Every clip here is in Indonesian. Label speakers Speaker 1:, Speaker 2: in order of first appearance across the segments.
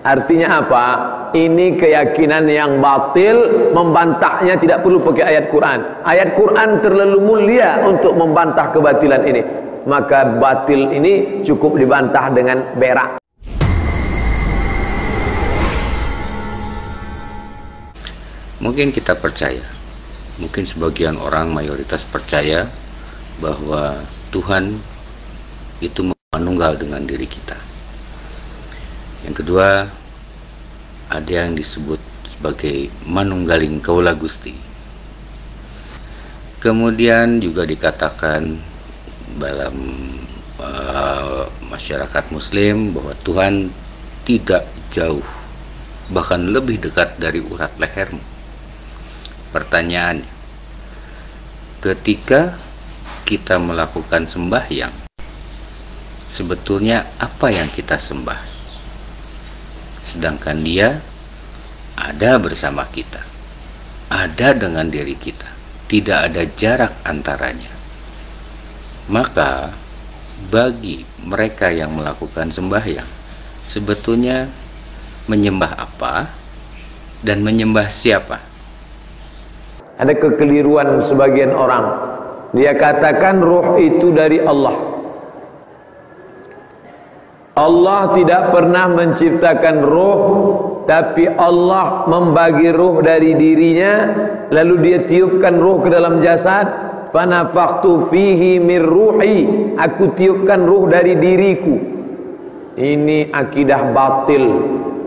Speaker 1: Artinya apa? Ini keyakinan yang batil, membantahnya tidak perlu pakai ayat Quran. Ayat Quran terlalu mulia untuk membantah kebatilan ini. Maka batil ini cukup dibantah dengan berak.
Speaker 2: Mungkin kita percaya, mungkin sebagian orang mayoritas percaya bahwa Tuhan itu menunggal dengan diri kita. Yang kedua, ada yang disebut sebagai manunggaling kaula Gusti. Kemudian juga dikatakan dalam masyarakat Muslim bahwa Tuhan tidak jauh, bahkan lebih dekat dari urat lehermu. Pertanyaannya, ketika kita melakukan sembahyang, sebetulnya apa yang kita sembah? Sedangkan Dia ada bersama kita, ada dengan diri kita, tidak ada jarak antaranya. Maka bagi mereka yang melakukan sembahyang, sebetulnya menyembah apa dan menyembah siapa?
Speaker 1: Ada kekeliruan sebagian orang. Dia katakan ruh itu dari Allah. Allah tidak pernah menciptakan ruh, tapi Allah membagi ruh dari dirinya, lalu dia tiupkan ruh ke dalam jasad. Fanafakhtu fihi min ruhi, aku tiupkan ruh dari diriku. Ini akidah batil.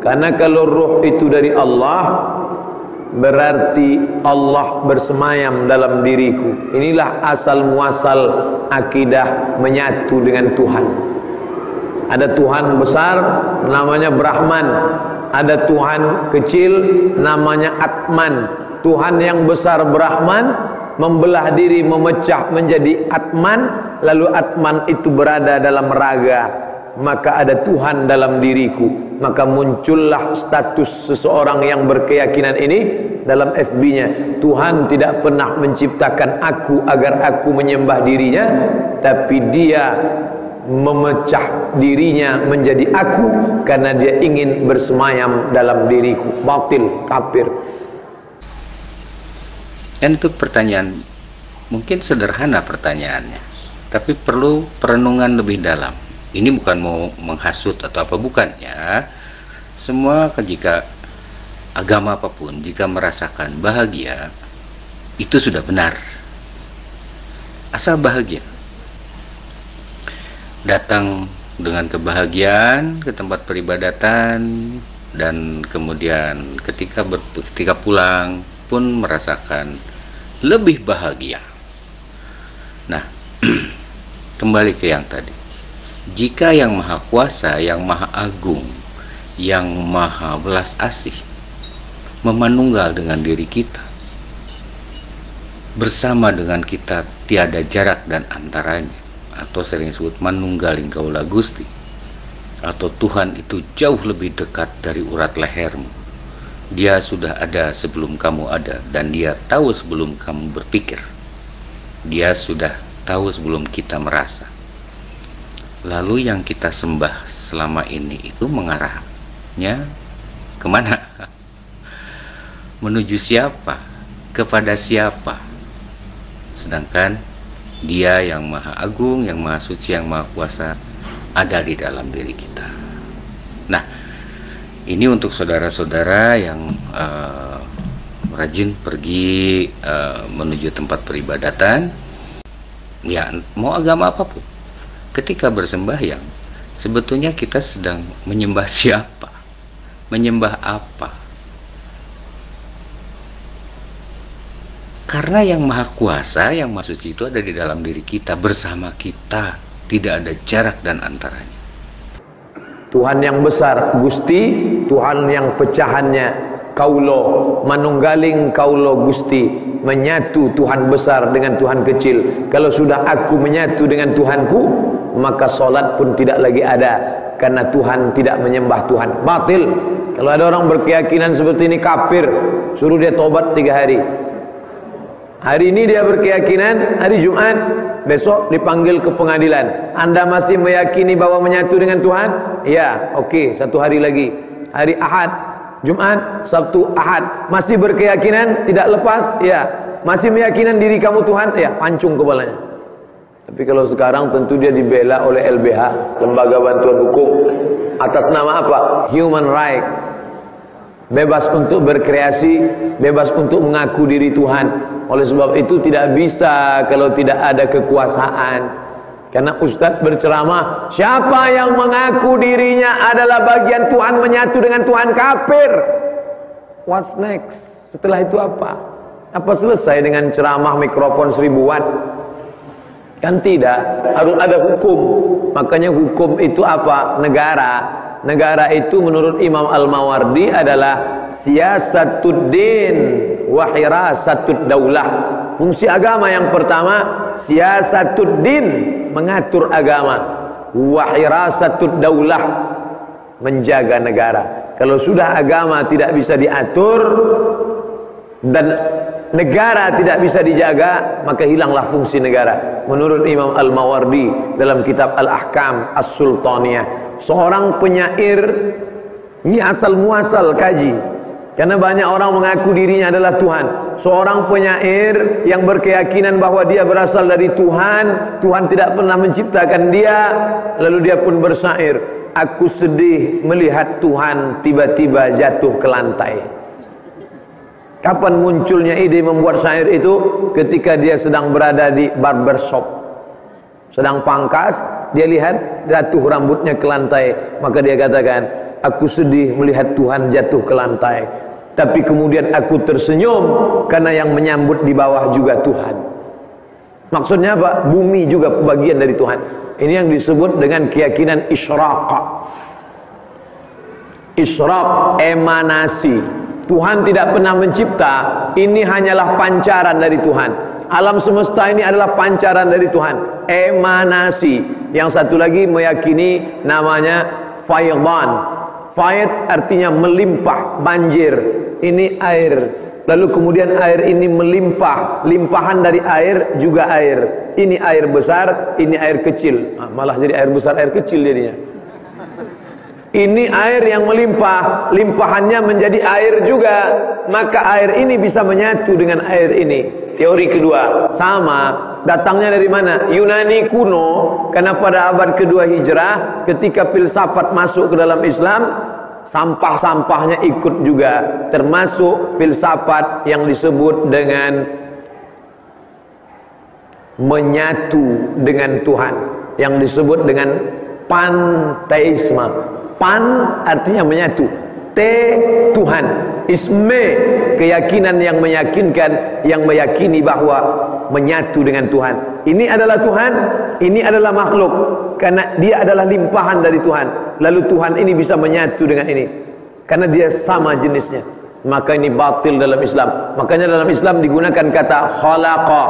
Speaker 1: Karena kalau ruh itu dari Allah, berarti Allah bersemayam dalam diriku. Inilah asal muasal akidah menyatu dengan Tuhan. Ada Tuhan besar namanya Brahman, ada Tuhan kecil namanya Atman. Tuhan yang besar Brahman membelah diri, memecah menjadi Atman, lalu Atman itu berada dalam raga, maka ada Tuhan dalam diriku. Maka muncullah status seseorang yang berkeyakinan ini dalam FB-nya. Tuhan tidak pernah menciptakan aku agar aku menyembah dirinya, tapi Dia memecah dirinya menjadi aku karena Dia ingin bersemayam dalam diriku. Batil, kafir.
Speaker 2: Dan itu pertanyaan mungkin sederhana pertanyaannya, tapi perlu perenungan lebih dalam. Ini bukan mau menghasut atau apa, bukan ya. Semua jika agama apapun, jika merasakan bahagia, itu sudah benar. Asal bahagia. Datang dengan kebahagiaan ke tempat peribadatan, dan kemudian ketika pulang pun merasakan lebih bahagia. Nah, kembali ke yang tadi. Jika yang Maha Kuasa, yang Maha Agung, yang Maha Belas Asih memanunggal dengan diri kita, bersama dengan kita tiada jarak dan antaranya, atau sering disebut manunggaling kaula Gusti, atau Tuhan itu jauh lebih dekat dari urat lehermu. Dia sudah ada sebelum kamu ada, dan Dia tahu sebelum kamu berpikir. Dia sudah tahu sebelum kita merasa. Lalu yang kita sembah selama ini itu mengarahnya kemana? Menuju siapa? Kepada siapa? Sedangkan Dia yang Maha Agung, yang Maha Suci, yang Maha Kuasa ada di dalam diri kita. Nah, ini untuk saudara-saudara yang rajin pergi menuju tempat peribadatan, ya mau agama apapun. Ketika bersembahyang, sebetulnya kita sedang menyembah siapa? Menyembah apa? Karena yang Maha Kuasa, yang Maha Suci itu ada di dalam diri kita, bersama kita, tidak ada jarak dan antaranya.
Speaker 1: Tuhan yang besar Gusti, Tuhan yang pecahannya kaulo, manunggaling kaulo Gusti, menyatu Tuhan besar dengan Tuhan kecil. Kalau sudah aku menyatu dengan Tuhanku, maka solat pun tidak lagi ada, karena Tuhan tidak menyembah Tuhan. Batil. Kalau ada orang berkeyakinan seperti ini, kafir. Suruh dia tobat 3 hari. Hari ini dia berkeyakinan, hari Jumat, besok dipanggil ke pengadilan. Anda masih meyakini bahwa menyatu dengan Tuhan? Ya, oke, 1 hari lagi. hari Ahad, Jumat, Sabtu, Ahad. Masih berkeyakinan tidak lepas? Ya. Masih meyakinan diri kamu Tuhan? Ya, pancung kepalanya. Tapi kalau sekarang tentu dia dibela oleh LBH, Lembaga Bantuan Hukum, atas nama apa? Human right. Bebas untuk berkreasi, bebas untuk mengaku diri Tuhan. Oleh sebab itu tidak bisa kalau tidak ada kekuasaan. Karena Ustadz berceramah, siapa yang mengaku dirinya adalah bagian Tuhan menyatu dengan Tuhan, kafir. What's next? Setelah itu apa? Apa selesai dengan ceramah mikrofon 1000 watt? Kan tidak, harus ada hukum. Makanya hukum itu apa? Negara. Negara itu menurut Imam Al-Mawardi adalah siyasatuddin wa hirasatud daulah. Fungsi agama yang pertama siyasatuddin, mengatur agama, wa hirasatud daulah, menjaga negara. Kalau sudah agama tidak bisa diatur dan negara tidak bisa dijaga, maka hilanglah fungsi negara. Menurut Imam Al-Mawardi dalam kitab Al-Ahkam As-Sultaniyah, seorang penyair ini asal muasal kaji, karena banyak orang mengaku dirinya adalah Tuhan. Seorang penyair yang berkeyakinan bahwa dia berasal dari Tuhan, Tuhan tidak pernah menciptakan dia, lalu dia pun bersyair, aku sedih melihat Tuhan tiba-tiba jatuh ke lantai. Kapan munculnya ide membuat syair itu? Ketika dia sedang berada di barbershop, sedang pangkas, dia lihat jatuh rambutnya ke lantai, maka dia katakan, aku sedih melihat Tuhan jatuh ke lantai, tapi kemudian aku tersenyum karena yang menyambut di bawah juga Tuhan. Maksudnya apa? Bumi juga bagian dari Tuhan. Ini yang disebut dengan keyakinan isyraq. Isyraq, emanasi. Tuhan tidak pernah mencipta, ini hanyalah pancaran dari Tuhan. Alam semesta ini adalah pancaran dari Tuhan, emanasi. Yang satu lagi meyakini namanya faydan. Faid artinya melimpah, banjir. Ini air, lalu kemudian air ini melimpah, limpahan dari air juga air. Ini air besar, ini air kecil. Malah jadi air besar, air kecil jadinya. Ini air yang melimpah, limpahannya menjadi air juga, maka air ini bisa menyatu dengan air ini. Teori kedua sama, datangnya dari mana? Yunani kuno, karena pada abad kedua Hijrah ketika filsafat masuk ke dalam Islam, sampah-sampahnya ikut juga, termasuk filsafat yang disebut dengan menyatu dengan Tuhan, yang disebut dengan panteisme. Pan artinya menyatu, te Tuhan, isme keyakinan yang meyakinkan, yang meyakini bahwa menyatu dengan Tuhan. Ini adalah Tuhan, ini adalah makhluk, karena dia adalah limpahan dari Tuhan. Lalu Tuhan ini bisa menyatu dengan ini karena dia sama jenisnya. Maka ini batil dalam Islam. Makanya dalam Islam digunakan kata khalaqa,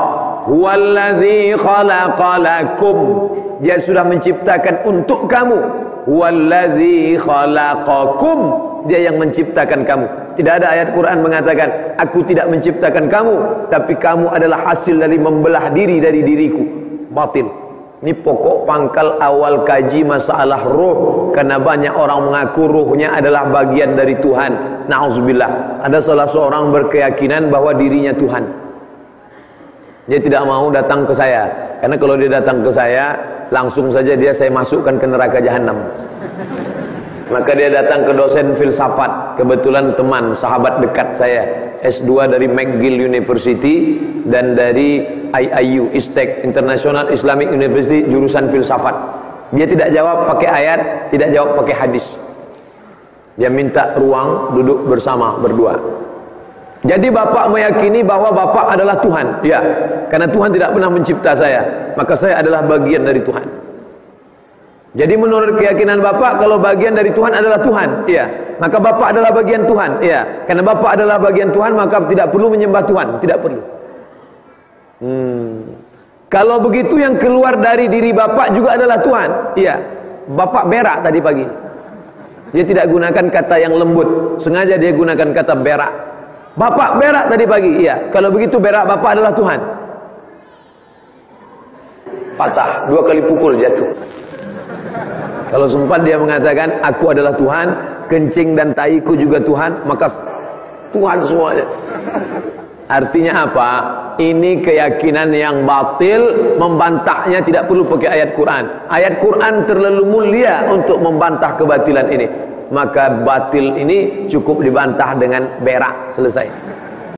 Speaker 1: huwallazi khalaqa lakum, dia sudah menciptakan untuk kamu. Wallazi khalaqakum, dia yang menciptakan kamu. Tidak ada ayat Quran mengatakan aku tidak menciptakan kamu, tapi kamu adalah hasil dari membelah diri dari diriku. Batil. Ini pokok pangkal awal kaji masalah ruh, karena banyak orang mengaku ruhnya adalah bagian dari Tuhan. Na'udzubillah. Ada salah seorang berkeyakinan bahwa dirinya Tuhan. Dia tidak mau datang ke saya, karena kalau dia datang ke saya, langsung saja saya masukkan ke neraka jahanam. Maka dia datang ke dosen filsafat, kebetulan teman, sahabat dekat saya, S2 dari McGill University dan dari IIU, ISTEC, International Islamic University, jurusan filsafat. Dia tidak jawab pakai ayat, tidak jawab pakai hadis. Dia minta ruang duduk bersama berdua. Jadi bapak meyakini bahwa bapak adalah Tuhan, ya, karena Tuhan tidak pernah mencipta saya, maka saya adalah bagian dari Tuhan. Jadi menurut keyakinan bapak, kalau bagian dari Tuhan adalah Tuhan, ya, maka bapak adalah bagian Tuhan, ya, karena bapak adalah bagian Tuhan, maka tidak perlu menyembah Tuhan, tidak perlu. Kalau begitu yang keluar dari diri bapak juga adalah Tuhan, ya. Bapak berak tadi pagi, dia tidak gunakan kata yang lembut, sengaja dia gunakan kata berak. Bapak berak tadi pagi, iya. Kalau begitu berak bapak adalah Tuhan. Patah, 2 kali pukul jatuh. Kalau sempat dia mengatakan aku adalah Tuhan, kencing dan taiku juga Tuhan, maka Tuhan semuanya. Artinya apa? Ini keyakinan yang batil, membantahnya tidak perlu pakai ayat Quran. Ayat Quran terlalu mulia untuk membantah kebatilan ini. Maka batil ini cukup dibantah dengan berak, selesai.